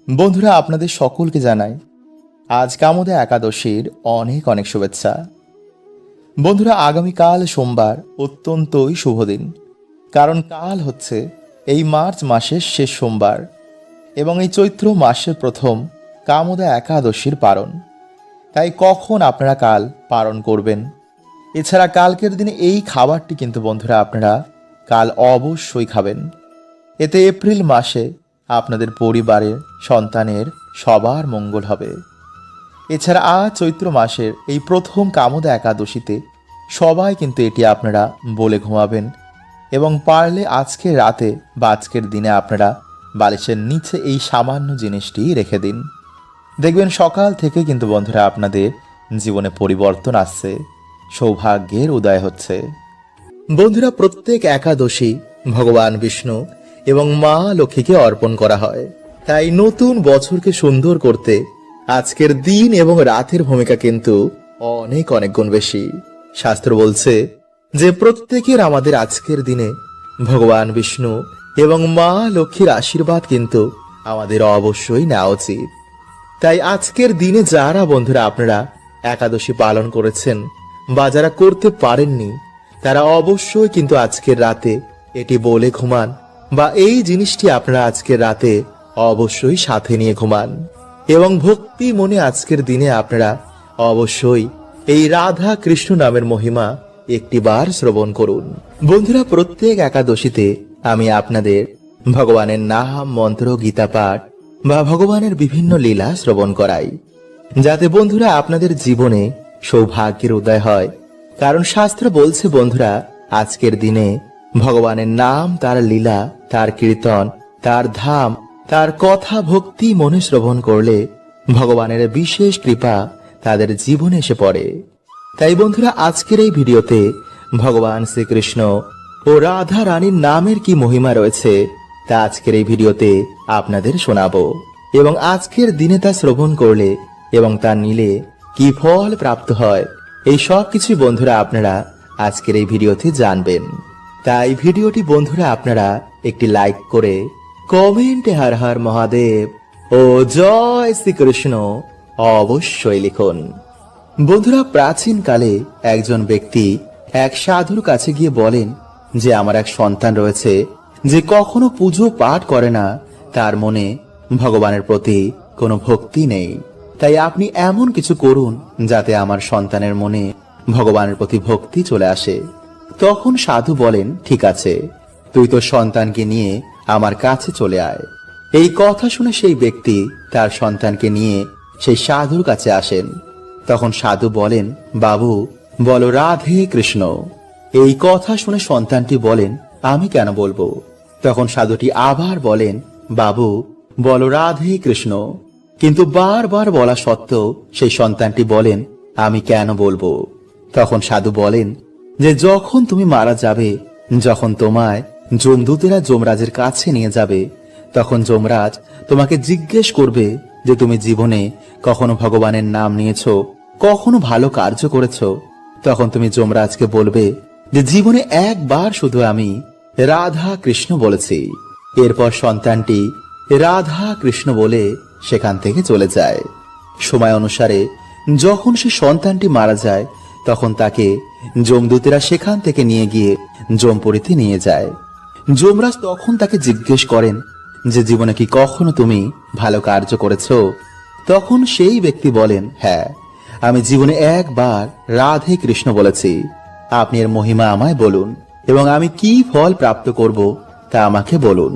বন্ধুরা, আপনাদের সকলকে জানাই আজ কামোদা একাদশীর অনেক অনেক শুভেচ্ছা। বন্ধুরা, আগামীকাল সোমবার অত্যন্তই শুভ দিন, কারণ কাল হচ্ছে এই মার্চ মাসের শেষ সোমবার এবং এই চৈত্র মাসের প্রথম কামোদা একাদশীর পারণ। তাই কখন আপনারা কাল পালন করবেন, এছাড়া কালকের দিনে এই খাবারটি কিন্তু বন্ধুরা আপনারা কাল অবশ্যই খাবেন। এতে এপ্রিল মাসে আপনাদের পরিবারের সন্তানের সবার মঙ্গল হবে। এছাড়া আজ চৈত্র মাসের এই প্রথম কামোদা একাদশীতে সবাই কিন্তু এটি আপনারা বলে ঘুমাবেন এবং পারলে আজকের রাতে বা আজকের দিনে আপনারা বালিশের নিচে এই সামান্য জিনিসটি রেখে দিন। দেখবেন সকাল থেকে কিন্তু বন্ধুরা আপনাদের জীবনে পরিবর্তন আসছে, সৌভাগ্যের উদয় হচ্ছে। বন্ধুরা, প্রত্যেক একাদশী ভগবান বিষ্ণু এবং মা লক্ষ্মীকে অর্পণ করা হয়। তাই নতুন বছরকে সুন্দর করতে আজকের দিন এবং রাতের ভূমিকা কিন্তু অনেক অনেক গুণ বেশি। শাস্ত্র বলছে যে প্রত্যেকের আমাদের আজকের দিনে ভগবান বিষ্ণু এবং মা লক্ষ্মীর আশীর্বাদ কিন্তু আমাদের অবশ্যই নেওয়া উচিত। তাই আজকের দিনে যারা বন্ধুরা আপনারা একাদশী পালন করেছেন বা যারা করতে পারেননি, তারা অবশ্যই কিন্তু আজকের রাতে এটি বলে ঘুমান বা এই জিনিসটি আপনারা আজকের রাতে অবশ্যই সাথে নিয়ে ঘুমান এবং ভক্তি মনে আজকের দিনে আপনারা অবশ্যই এই রাধা কৃষ্ণ নামের মহিমা একটিবার শ্রবণ করুন। বন্ধুরা, প্রত্যেক একাদশীতে আমি আপনাদের ভগবানের নাম, মন্ত্র, গীতা পাঠ বা ভগবানের বিভিন্ন লীলা শ্রবণ করাই, যাতে বন্ধুরা আপনাদের জীবনে সৌভাগ্যের উদয় হয়। কারণ শাস্ত্র বলছে বন্ধুরা, আজকের দিনে ভগবানের নাম, তার লীলা, তার কীর্তন, তার ধাম, তার কথা ভক্তি মনে শ্রবণ করলে ভগবানের বিশেষ কৃপা তাদের জীবনে এসে পড়ে। তাই বন্ধুরা, আজকের এই ভিডিওতে ভগবান শ্রীকৃষ্ণ ও রাধা রানীর নামের কি মহিমা রয়েছে তা আজকের এই ভিডিওতে আপনাদের শোনাবো এবং আজকের দিনে তা শ্রবণ করলে এবং তা নিলে কি ফল প্রাপ্ত হয়, এই সব কিছু বন্ধুরা আপনারা আজকের এই ভিডিওতে জানবেন। তাই ভিডিওটি বন্ধুরা আপনারা একটি লাইক করে কমেন্টে হর হর মহাদেব ও জয় শ্রীকৃষ্ণ অবশ্যই লিখুন। বন্ধুরা, প্রাচীন কালে একজন ব্যক্তি এক সাধুর কাছে গিয়ে বলেন যে আমার এক সন্তান রয়েছে যে কখনো পুজো পাঠ করে না, তার মনে ভগবানের প্রতি কোনো ভক্তি নেই। তাই আপনি এমন কিছু করুন যাতে আমার সন্তানের মনে ভগবানের প্রতি ভক্তি চলে আসে। তখন সাধু বলেন, ঠিক আছে, তুই তো সন্তানকে নিয়ে আমার কাছে চলে আয়। এই কথা শুনে সেই ব্যক্তি তার সন্তানকে নিয়ে সেই সাধুর কাছে আসেন। তখন সাধু বলেন, বাবু বলো রাধে কৃষ্ণ। এই কথা শুনে সন্তানটি বলেন, আমি কেন বলবো? তখন সাধুটি আবার বলেন, বাবু বলো রাধে কৃষ্ণ। কিন্তু বারবার বলা সত্ত্বেও সেই সন্তানটি বলেন, আমি কেন বলবো? তখন সাধু বলেন যে যখন তুমি মারা যাবে, যখন তোমায় যমদূতেরা যমরাজের কাছে নিয়ে যাবে, তখন যমরাজ তোমাকে জিজ্ঞেস করবে যে তুমি জীবনে কখনো ভগবানের নাম নিয়েছো, কখনো ভালো কার্য করেছো। তখন তুমি যমরাজকে বলবে যে জীবনে একবার শুধু আমি রাধা কৃষ্ণ বলেছি। এরপর সন্তানটি রাধা কৃষ্ণ বলে সেখান থেকে চলে যায়। সময় অনুসারে যখন সে সন্তানটি মারা যায়, তখন তাকে যমদূতেরা সেখান থেকে নিয়ে গিয়ে যমপুরীতে নিয়ে যায়। যমরাজ তখন তাকে জিজ্ঞেস করেন যে জীবনে কি কখনো তুমি ভালো কার্য করেছো? তখন সেই ব্যক্তি বলেন, হ্যাঁ, আমি জীবনে একবার রাধে কৃষ্ণ বলেছি। আপনি এর মহিমা আমায় বলুন এবং আমি কি ফল প্রাপ্ত করব তা আমাকে বলুন।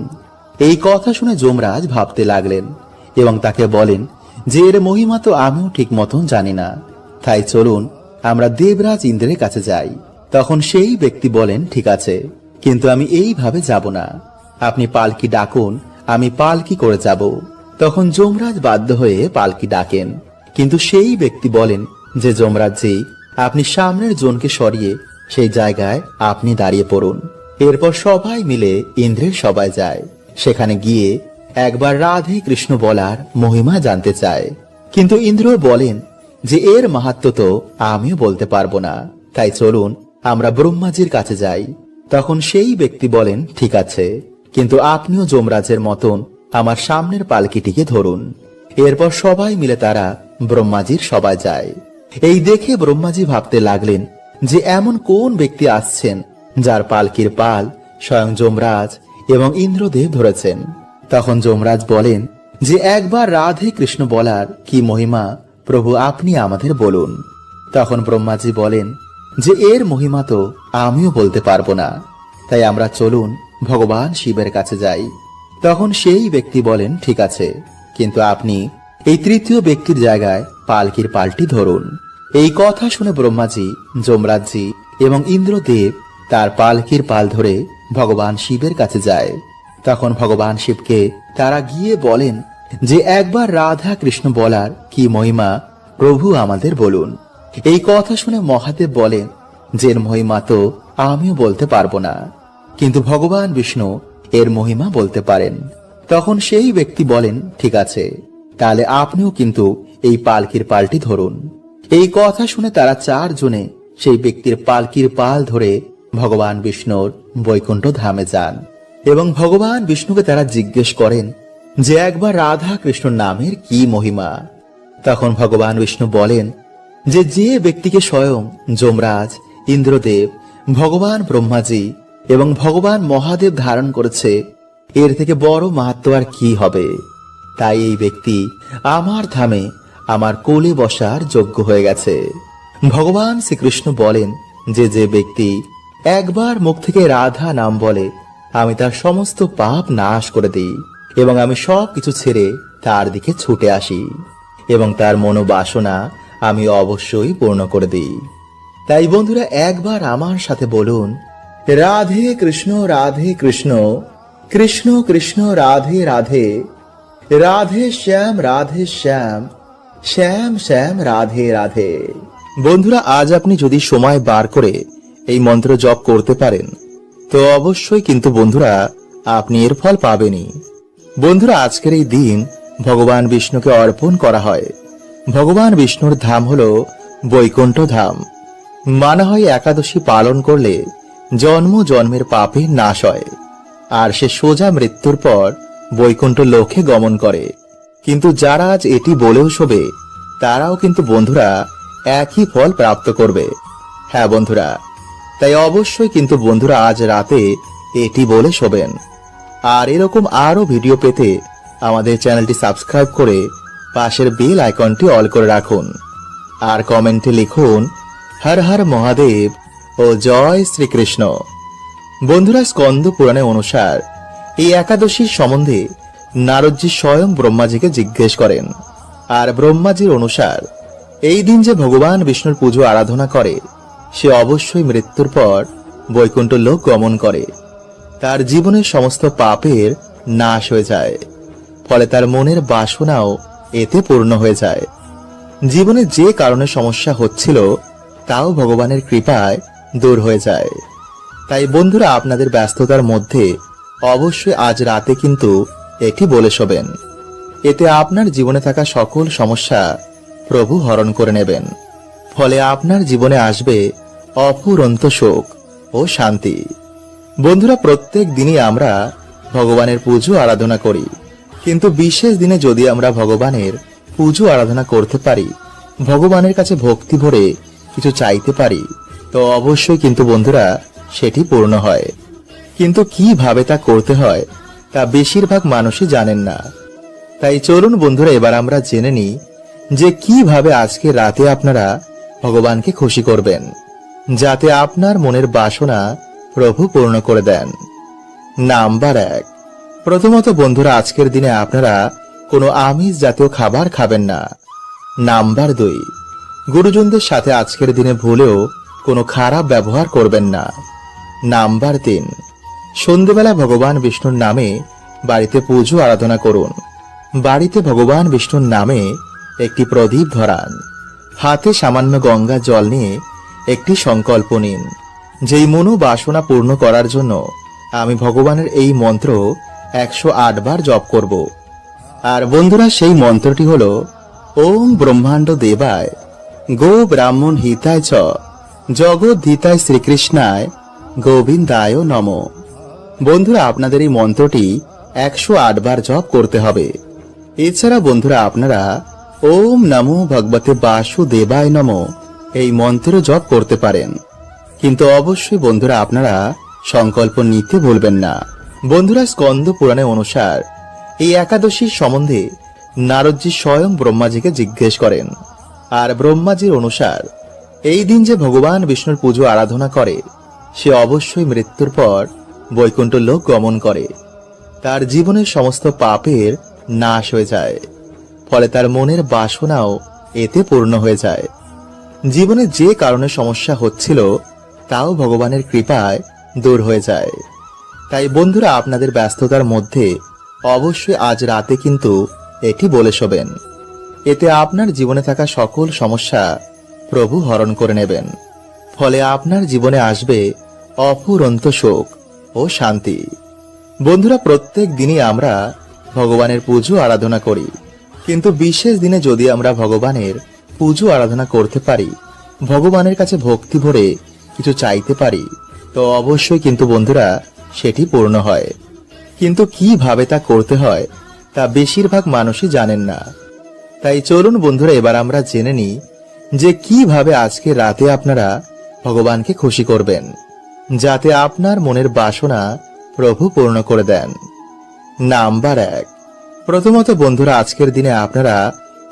এই কথা শুনে যমরাজ ভাবতে লাগলেন এবং তাকে বলেন যে এর মহিমা তো আমিও ঠিক মতন জানি না, তাই চলুন আমরা দেবরাজ ইন্দ্রের কাছে যাই। তখন সেই ব্যক্তি বলেন, ঠিক আছে, কিন্তু আমি এইভাবে যাব না, আপনি পালকি ডাকুন, আমি পালকি করে যাব। তখন যমরাজ বাধ্য হয়ে পালকি ডাকেন, কিন্তু সেই ব্যক্তি বলেন যে যমরাজজি, আপনি সামনের জনকে সরিয়ে সেই জায়গায় আপনি দাঁড়িয়ে পড়ুন। এরপর সবাই মিলে ইন্দ্রের সভায় যায়। সেখানে গিয়ে একবার রাধে কৃষ্ণ বলার মহিমা জানতে চায়, কিন্তু ইন্দ্র বলেন যে এর মাহাত্ম্য তো আমিও বলতে পারবো না, তাই চলুন আমরা ব্রহ্মাজির কাছে যাই। তখন সেই ব্যক্তি বলেন, ঠিক আছে, কিন্তু আপনিও যমরাজের মতন আমার সামনের পালকিটিকে ধরুন। এরপর সবাই মিলে তারা ব্রহ্মাজির সভায় যায়। এই দেখে ব্রহ্মাজি ভাবতে লাগলেন যে এমন কোন ব্যক্তি আসছেন যার পালকির পাল স্বয়ং যমরাজ এবং ইন্দ্রদেব ধরেছেন। তখন যমরাজ বলেন যে একবার রাধে কৃষ্ণ বলার কি মহিমা প্রভু আপনি আমাদের বলুন। তখন ব্রহ্মাজি বলেন যে এর মহিমা তো আমিও বলতে পারবো না, তাই আমরা চলুন ভগবান শিবের কাছে যাই। তখন সেই ব্যক্তি বলেন ঠিক আছে, কিন্তু আপনি এই তৃতীয় ব্যক্তির জায়গায় পালকির পালটি ধরুন। এই কথা শুনে ব্রহ্মাজি, যমরাজজি এবং ইন্দ্রদেব তার পালকির পাল ধরে ভগবান শিবের কাছে যায়। তখন ভগবান শিবকে তারা গিয়ে বলেন যে একবার রাধা কৃষ্ণ বলার কি মহিমা প্রভু আমাদের বলুন। এই কথা শুনে মহাদেব বলেন যে এর মহিমা তো আমিও বলতে পারবো না, কিন্তু ভগবান বিষ্ণু এর মহিমা বলতে পারেন। তখন সেই ব্যক্তি বলেন ঠিক আছে, তাহলে আপনিও কিন্তু এই পালকির পালটি ধরুন। এই কথা শুনে তারা চারজনে সেই ব্যক্তির পালকির পাল ধরে ভগবান বিষ্ণুর বৈকুণ্ঠ ধামে যান এবং ভগবান বিষ্ণুকে তারা জিজ্ঞেস করেন যে একবার রাধা কৃষ্ণ নামের কি মহিমা। তখন ভগবান বিষ্ণু বলেন যে যে ব্যক্তিকে স্বয়ং যমরাজ, ইন্দ্রদেব, ভগবান ব্রহ্মাজি এবং ভগবান মহাদেব ধারণ করেছে, এর থেকে বড় মাহাত্ম্য আর কি হবে। তাই এই ব্যক্তি আমার ধামে আমার কোলে বসার যোগ্য হয়ে গেছে। ভগবান শ্রীকৃষ্ণ বলেন যে যে ব্যক্তি একবার মুখ থেকে রাধা নাম বলে আমি তার সমস্ত পাপ নাশ করে দিই এবং আমি সব কিছু ছেড়ে তার দিকে ছুটে আসি এবং তার মনোবাসনা আমি অবশ্যই পূর্ণ করে দিই। তাই বন্ধুরা একবার আমার সাথে বলুন রাধে কৃষ্ণ রাধে কৃষ্ণ, কৃষ্ণ কৃষ্ণ রাধে রাধে, রাধে শ্যাম রাধে শ্যাম, শ্যাম শ্যাম রাধে রাধে। বন্ধুরা আজ আপনি যদি সময় বার করে এই মন্ত্র জপ করতে পারেন তো অবশ্যই কিন্তু বন্ধুরা আপনি এর ফল পাবেনই। বন্ধুরা আজকের এই দিন ভগবান বিষ্ণুকে অর্পণ করা হয়। ভগবান বিষ্ণুর ধাম হলো বৈকুণ্ঠ ধাম। মানা হয় একাদশী পালন করলে জন্ম জন্মের পাপের নাশ হয় আর সে সোজা মৃত্যুর পর বৈকুণ্ঠ লোকে গমন করে। কিন্তু যারা আজ এটি বলেও শোবে তারাও কিন্তু বন্ধুরা একই ফল প্রাপ্ত করবে। হ্যাঁ বন্ধুরা, তাই অবশ্যই কিন্তু বন্ধুরা আজ রাতে এটি বলে শোবেন। আর এরকম আরো ভিডিও পেতে আমাদের চ্যানেলটি সাবস্ক্রাইব করে পাশের বেল আইকনটি অল করে রাখুন আর কমেন্টে লিখুন হর হর মহাদেব ও জয় শ্রীকৃষ্ণ। বন্ধুরা স্কন্দ পুরাণে অনুসার এই একাদশীর সম্বন্ধে নারদজি স্বয়ং ব্রহ্মাজিকে জিজ্ঞেস করেন। আর ব্রহ্মাজির অনুসার এই দিন যে ভগবান বিষ্ণুর পুজো আরাধনা করে সে অবশ্যই মৃত্যুর পর বৈকুণ্ঠ লোক গমন করে। তার জীবনের সমস্ত পাপের নাশ হয়ে যায়, ফলে তার মনের বাসনাও এতে পূর্ণ হয়ে যায়। জীবনে যে কারণে সমস্যা হচ্ছিল তাও ভগবানের কৃপায় দূর হয়ে যায়। তাই বন্ধুরা আপনাদের ব্যস্ততার মধ্যে অবশ্যই আজ রাতে কিন্তু এটি বলে শোবেন। এতে আপনার জীবনে থাকা সকল সমস্যা প্রভু হরণ করে নেবেন, ফলে আপনার জীবনে আসবে অফুরন্ত সুখ ও শান্তি। বন্ধুরা প্রত্যেক দিনই আমরা ভগবানের পুজো আরাধনা করি, কিন্তু বিশেষ দিনে যদি আমরা ভগবানের পুজো আরাধনা করতে পারি, ভগবানের কাছে ভক্তি ভরে কিছু চাইতে পারি, তো অবশ্যই কিন্তু বন্ধুরা সেটি পূর্ণ হয়। কিন্তু কিভাবে তা করতে হয় তা বেশিরভাগ মানুষই জানেন না। তাই চলুন বন্ধুরা এবার আমরা জেনে নিই যে কিভাবে আজকে রাতে আপনারা ভগবানকে খুশি করবেন, যাতে আপনার মনের বাসনা প্রভু পূর্ণ করে দেন। নাম্বার 1, প্রথমত বন্ধুরা আজকের দিনে আপনারা কোনো আমিষ জাতীয় খাবার খাবেন না। নাম্বার 2, গুরুজনদের সাথে আজকের দিনে ভুলেও কোনো খারাপ ব্যবহার করবেন না। নাম্বার 3, সন্ধ্যেবেলা ভগবান বিষ্ণুর নামে বাড়িতে পুজো আরাধনা করুন। বাড়িতে ভগবান বিষ্ণুর নামে একটি প্রদীপ ধরান, হাতে সামান্য গঙ্গা জল নিয়ে একটি সংকল্প নিন, যেই মনোবাসনা পূর্ণ করার জন্য আমি ভগবানের এই মন্ত্র 108 বার জপ করব। আর বন্ধুরা সেই মন্ত্রটি হলো ওম ব্রহ্মাণ্ড দেবায় গো ব্রাহ্মণ হিতায় চ জগদ্ধিতায় শ্রীকৃষ্ণায় গোবিন্দায় নমঃ। বন্ধুরা আপনাদের এই মন্ত্রটি 108 বার জপ করতে হবে। এছাড়া বন্ধুরা আপনারা ওম নমো ভগবতে বাসুদেবায় নমো এই মন্ত্র জপ করতে পারেন। কিন্তু অবশ্যই বন্ধুরা আপনারা সংকল্প নিতে ভুলবেন না। বন্ধুরা স্কন্দ পুরাণে অনুসার এই একাদশীর সম্বন্ধে নারদজি স্বয়ং ব্রহ্মাজিকে জিজ্ঞেস করেন। আর ব্রহ্মাজির অনুসার এই দিন যে ভগবান বিষ্ণুর পুজো আরাধনা করে সে অবশ্যই মৃত্যুর পর বৈকুণ্ঠ লোক গমন করে। তার জীবনের সমস্ত পাপের নাশ হয়ে যায়, ফলে তার মনের বাসনাও এতে পূর্ণ হয়ে যায়। জীবনে যে কারণে সমস্যা হচ্ছিল তাও ভগবানের কৃপায় দূর হয়ে যায়। তাই বন্ধুরা আপনাদের ব্যস্ততার মধ্যে অবশ্যই আজ রাতে কিন্তু এটি বলে শোবেন। এতে আপনার জীবনে থাকা সকল সমস্যা প্রভু হরণ করে নেবেন। ফলে আপনার জীবনে আসবে অফুরন্ত সুখ ও শান্তি। বন্ধুরা প্রত্যেক দিনই আমরা ভগবানের পুজো আরাধনা করি, কিন্তু বিশেষ দিনে যদি আমরা ভগবানের পুজো আরাধনা করতে পারি, ভগবানের কাছে ভক্তি ভরে কিছু চাইতে পারি, তো অবশ্যই কিন্তু বন্ধুরা সেটি পূর্ণ হয়। কিন্তু কিভাবে তা করতে হয় তা বেশিরভাগ মানুষই জানেন না। তাই চলুন বন্ধুরা এবার আমরা জেনে নিই যে কিভাবে আজকে রাতে আপনারা ভগবানকে খুশি করবেন, যাতে আপনার মনের বাসনা প্রভু পূর্ণ করে দেন। নাম্বার 1, প্রথমত বন্ধুরা আজকের দিনে আপনারা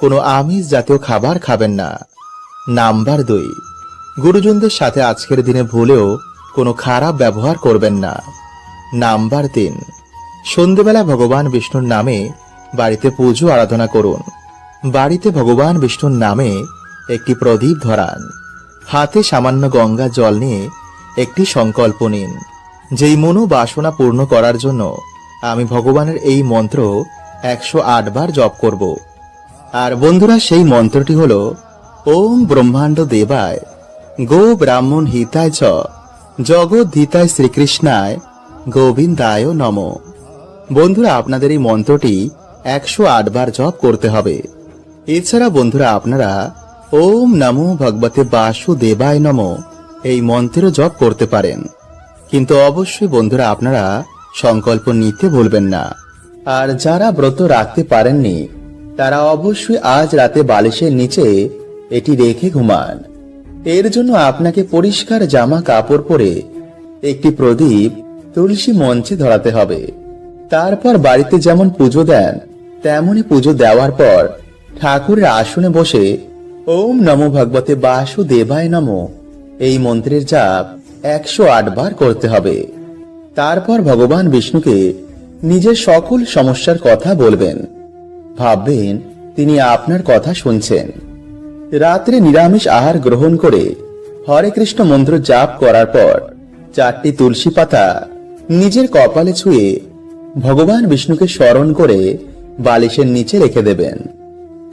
কোনো আমিষ জাতীয় খাবার খাবেন না। নাম্বার 2, গুরুজনদের সাথে আজকের দিনে ভুলেও কোনো খারাপ ব্যবহার করবেন না। নাম্বার 3, সন্ধ্যেবেলা ভগবান বিষ্ণুর নামে বাড়িতে পুজো আরাধনা করুন। বাড়িতে ভগবান বিষ্ণুর নামে একটি প্রদীপ ধরান। হাতে সামান্য গঙ্গা জল নিয়ে একটি সংকল্প নিন, যেই মনোবাসনা পূর্ণ করার জন্য আমি ভগবানের এই মন্ত্র 108 বার জপ করব। আর বন্ধুরা সেই মন্ত্রটি হলো ওম ব্রহ্মাণ্ড দেবায় গো ব্রাহ্মণ হিতায় চ জগদ্ধিতায় শ্রীকৃষ্ণায় গোবিন্দায় নমঃ। বন্ধুরা আপনাদের এই মন্ত্রটি 108 বার জপ করতে হবে। এছাড়া বন্ধুরা আপনারা ওম নমো ভগবতে বাসুদেবায় নমঃ এই মন্ত্র জপ করতে পারেন। কিন্তু অবশ্যই বন্ধুরা আপনারা সংকল্প নিতে ভুলবেন না। আর যারা ব্রত রাখতে পারেননি তারা অবশ্যই আজ রাতে বালিশের নিচে এটি রেখে ঘুমান। এর জন্য আপনাকে পরিষ্কার জামা কাপড় পরে একটি প্রদীপ তুলসী মঞ্চে ধরাতে হবে। তারপর বাড়িতে যেমন পুজো দেন তেমনি পুজো দেওয়ার পর ঠাকুরের আসনে বসে ওম নমো ভগবতে বাসুদেবায় নমঃ এই মন্ত্রের জাপ 108 বার করতে হবে। তারপর ভগবান বিষ্ণুকে নিজের সকল সমস্যার কথা বলবেন। ভাববেন তিনি আপনার কথা শুনছেন। রাত্রে নিরামিষ আহার গ্রহণ করে হরে কৃষ্ণ মন্ত্র জাপ করার পর 4টি তুলসী পাতা নিজের কপালে ছুঁয়ে ভগবান বিষ্ণুকে স্মরণ করে বালিশের নিচে রেখে দেবেন।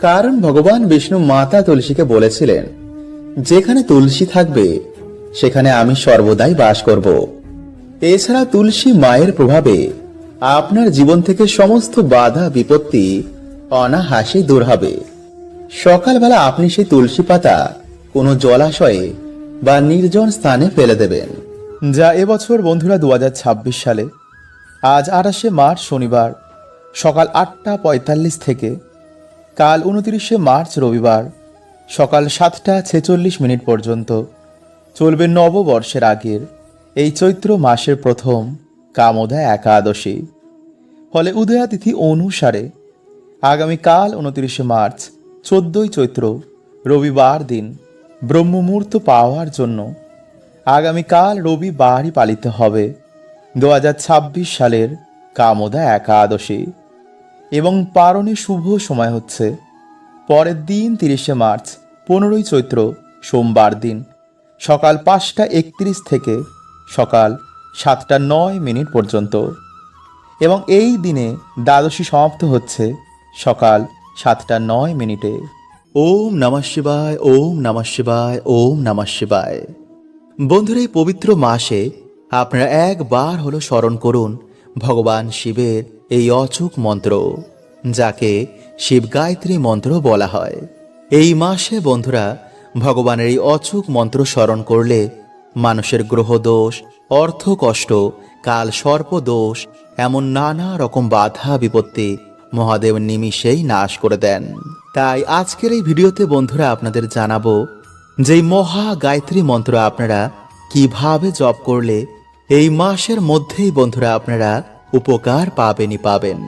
কারণ ভগবান বিষ্ণু মাতা তুলসীকে বলেছিলেন, যেখানে তুলসী থাকবে সেখানে আমি সর্বদাই বাস করব। এছাড়া তুলসী মায়ের প্রভাবে আপনার জীবন থেকে সমস্ত বাধা বিপত্তি অনায়াসেই দূর হবে। সকালবেলা আপনি সেই তুলসী পাতা কোনো জলাশয়ে বা নির্জন স্থানে ফেলে দেবেন। যা এবছর বন্ধুরা 2026 সালে আজ 28শে মার্চ শনিবার সকাল 8টা 45 থেকে কাল 29শে মার্চ রবিবার সকাল 7টা 46 পর্যন্ত চলবে নববর্ষের আগের এই চৈত্র মাসের প্রথম কামোদা একাদশী। ফলে উদয়াতিথি অনুসারে আগামীকাল 29শে মার্চ 14ই চৈত্র রবিবার দিন ব্রহ্মমুহূর্ত পাওয়ার জন্য আগামীকাল রবিবারই পালিত হবে 2026 সালের কামোদা একাদশী। এবং পারণে শুভ সময় হচ্ছে পরের দিন 30শে মার্চ 15ই চৈত্র সোমবার দিন সকাল 5টা 31 থেকে সকাল 7টা 9 পর্যন্ত। এবং এই দিনে দ্বাদশী সমাপ্ত হচ্ছে সকাল 7টা 9। ওম নমঃ শিবায়, ওম নমঃ শিবায়, ওম নমঃ শিবায়। বন্ধুরা এই পবিত্র মাসে আপনারা একবার হলো স্মরণ করুন ভগবান শিবের এই অচূক মন্ত্র, যাকে শিব গায়ত্রী মন্ত্র বলা হয়। এই মাসে বন্ধুরা ভগবানের এই অচূক মন্ত্র স্মরণ করলে মানুষের গ্রহ দোষ, অর্থ কষ্ট, কাল সর্পদোষ, এমন নানা রকম বাধা বিপত্তি মহাদেব নিমিষেই নাশ করে দেন। তাই আজকের এই ভিডিওতে বন্ধুরা আপনাদের জানাবো যে মহা গায়ত্রী মন্ত্র আপনারা কিভাবে জপ করলে এই মাসের মধ্যেই বন্ধুরা আপনারা উপকার পাবেনই পাবেন।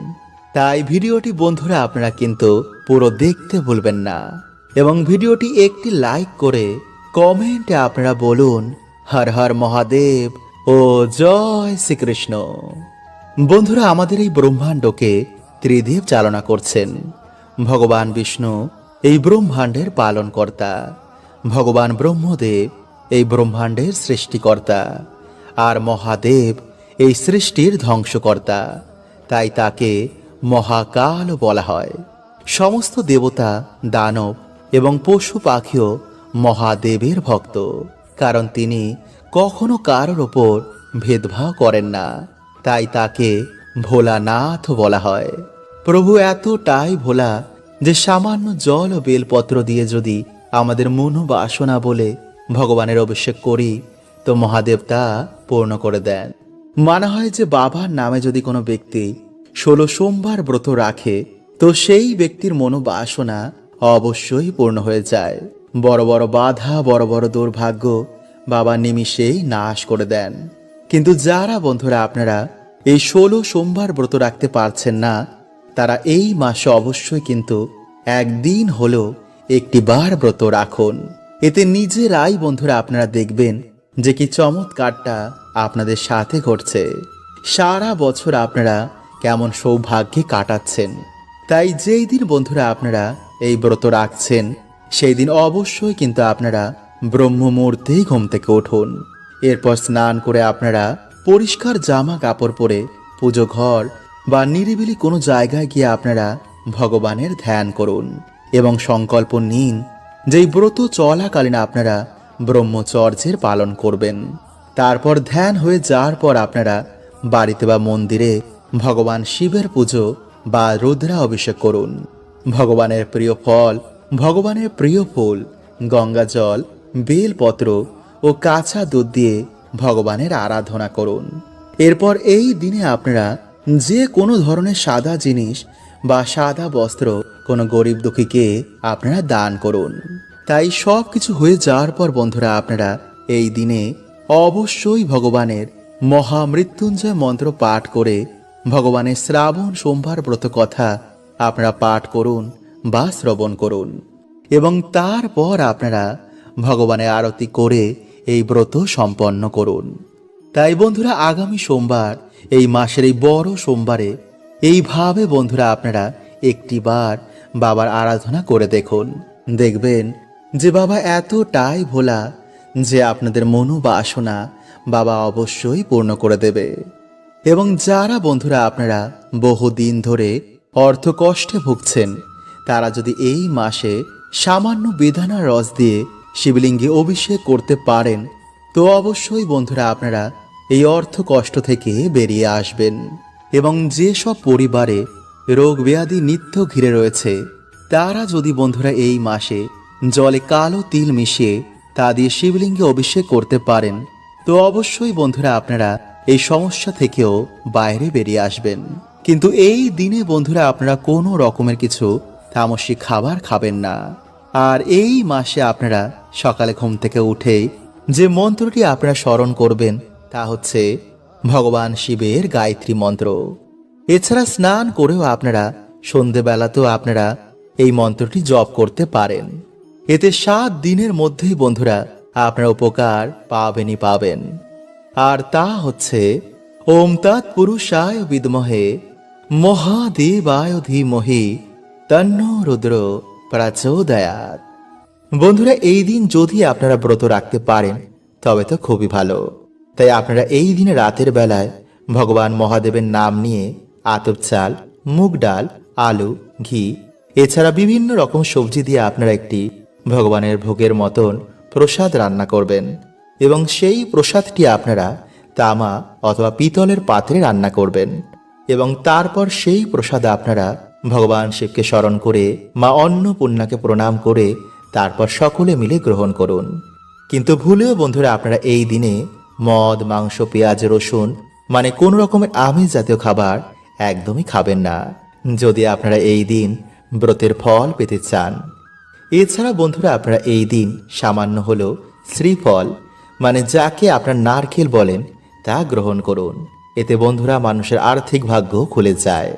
তাই ভিডিওটি বন্ধুরা আপনারা কিন্তু পুরো দেখতে ভুলবেন না, এবং ভিডিওটি একটি লাইক করে কমেন্টে আপনারা বলুন হর হর মহাদেব ও জয় শ্রীকৃষ্ণ। বন্ধুরা, আমাদের এই ব্রহ্মাণ্ডকে ত্রিদেব চালনা করছেন। ভগবান বিষ্ণু এই ব্রহ্মাণ্ডের পালনকর্তা, ভগবান ব্রহ্মদেব এই ব্রহ্মাণ্ডের সৃষ্টিকর্তা, আর মহাদেব এই সৃষ্টির ধ্বংসকর্তা। তাই তাকে মহাকাল বলা হয়। সমস্ত দেবতা, দানব এবং পশু পাখিও মহাদেবের ভক্ত, কারণ তিনি কখনো কারোর ওপর ভেদভাব করেন না। তাই তাকে ভোলানাথ বলা হয়। প্রভু এতটাই ভোলা যে সামান্য জল ও বেলপত্র দিয়ে যদি আমাদের মনোবাসনা বলে ভগবানের অভিষেক করি, তো মহাদেব তা পূর্ণ করে দেন। মানা হয় যে বাবার নামে যদি কোনো ব্যক্তি 16 সোমবার ব্রত রাখে, তো সেই ব্যক্তির মনোবাসনা অবশ্যই পূর্ণ হয়ে যায়। বড় বড় বাধা, বড় বড় দুর্ভাগ্য বাবা নিমিষেই নাশ করে দেন। কিন্তু যারা বন্ধুরা আপনারা এই 16 সোমবার ব্রত রাখতে পারছেন না, তারা এই মাসে অবশ্যই কিন্তু একদিন হলো একটি বার ব্রত রাখুন। এতে নিজেরাই বন্ধুরা আপনারা দেখবেন যে কি চমৎকারটা আপনাদের সাথে ঘটছে। সারা বছর আপনারা কেমন সৌভাগ্যে কাটাচ্ছেন। তাই যেই দিন বন্ধুরা আপনারা এই ব্রত রাখছেন, সেই দিন অবশ্যই কিন্তু আপনারা ব্রহ্ম মুহূর্তেই ঘুম থেকে উঠুন। এরপর স্নান করে আপনারা পরিষ্কার জামা কাপড় পরে পুজো ঘর বা নিরিবিলি কোনো জায়গায় গিয়ে আপনারা ভগবানের ধ্যান করুন এবং সংকল্প নিন যেই ব্রত চলাকালীন আপনারা ব্রহ্মচর্যের পালন করবেন। তারপর ধ্যান হয়ে যাওয়ার পর আপনারা বাড়িতে বা মন্দিরে ভগবান শিবের পুজো বা রুদ্রা অভিষেক করুন। ভগবানের প্রিয় ফল, ভগবানের প্রিয় ফুল, গঙ্গা জল, বেলপত্র ও কাঁচা দুধ দিয়ে ভগবানের আরাধনা করুন। এরপর এই দিনে আপনারা যে কোনো ধরনের সাদা জিনিস বা সাদা বস্ত্র কোনো গরিব দুঃখীকে আপনারা দান করুন। তাই সব কিছু হয়ে যাওয়ার পর বন্ধুরা আপনারা এই দিনে অবশ্যই ভগবানের মহামৃত্যুঞ্জয় মন্ত্র পাঠ করে ভগবানের শ্রাবণ সোমবার ব্রত কথা আপনারা পাঠ করুন বা শ্রবণ করুন, এবং তারপর আপনারা ভগবানের আরতি করে এই ব্রত সম্পন্ন করুন। তাই বন্ধুরা আগামী সোমবার, এই মাসের এই বড় সোমবারে এইভাবে বন্ধুরা আপনারা একটিবার বাবার আরাধনা করে দেখুন। দেখবেন যে বাবা এতটাই ভোলা যে আপনাদের মনোবাসনা বাবা অবশ্যই পূর্ণ করে দেবে। এবং যারা বন্ধুরা আপনারা বহুদিন ধরে অর্থ কষ্টে ভুগছেন, তারা যদি এই মাসে সামান্য বেদানার রস দিয়ে শিবলিঙ্গে অভিষেক করতে পারেন, তো অবশ্যই বন্ধুরা আপনারা এই অর্থ কষ্ট থেকে বেরিয়ে আসবেন। এবং যেসব পরিবারে রোগ ব্যাধি নিত্য ঘিরে রয়েছে, তারা যদি বন্ধুরা এই মাসে জলে কালো তিল মিশিয়ে তা দিয়ে শিবলিঙ্গে অভিষেক করতে পারেন, তো অবশ্যই বন্ধুরা আপনারা এই সমস্যা থেকেও বাইরে বেরিয়ে আসবেন। কিন্তু এই দিনে বন্ধুরা আপনারা কোনো রকমের কিছু তামসিক খাবার খাবেন না। আর এই মাসে আপনারা সকালে ঘুম থেকে উঠেই যে মন্ত্রটি আপনারা স্মরণ করবেন তা হচ্ছে ভগবান শিবের গায়ত্রী মন্ত্র। এছাড়া স্নান করেও আপনারা সন্ধেবেলাতেও আপনারা এই মন্ত্রটি জপ করতে পারেন। এতে 7 দিনের মধ্যেই বন্ধুরা আপনারা উপকার পাবেনই পাবেন। আর তা হচ্ছে ওম তৎপুরুষায় বিদ্মহে মহাদেবায় ধীমহি তন্নো রুদ্র প্রচোদয়াৎ। বন্ধুরা এই দিন যদি আপনারা ব্রত রাখতে পারেন তবে তো খুবই ভালো। তাই আপনারা এই দিনে রাতের বেলায় ভগবান মহাদেবের নাম নিয়ে আতপ চাল, মুগ ডাল, আলু, ঘি এছাড়া বিভিন্ন রকম সবজি দিয়ে আপনারা একটি ভগবানের ভোগের মতন প্রসাদ রান্না করবেন, এবং সেই প্রসাদটি আপনারা তামা অথবা পিতলের পাত্রে রান্না করবেন, এবং তারপর সেই প্রসাদ আপনারা ভগবান শিবকে স্মরণ করে মা অন্নপূর্ণাকে প্রণাম করে তারপর সকলে মিলে গ্রহণ করুন। কিন্তু ভুলেও বন্ধুরা আপনারা এই দিনে মদ, মাংস, পেঁয়াজ, রসুন মানে কোনো রকমের আমিষ জাতীয় খাবার একদমই খাবেন না, যদি আপনারা এই দিন ব্রতের ফল পেতে চান। এছাড়া বন্ধুরা আপনারা এই দিন সামান্য হলেও শ্রীফল, মানে যাকে আপনার নারকেল বলেন, তা গ্রহণ করুন। এতে বন্ধুরা মানুষের আর্থিক ভাগ্য খুলে যায়।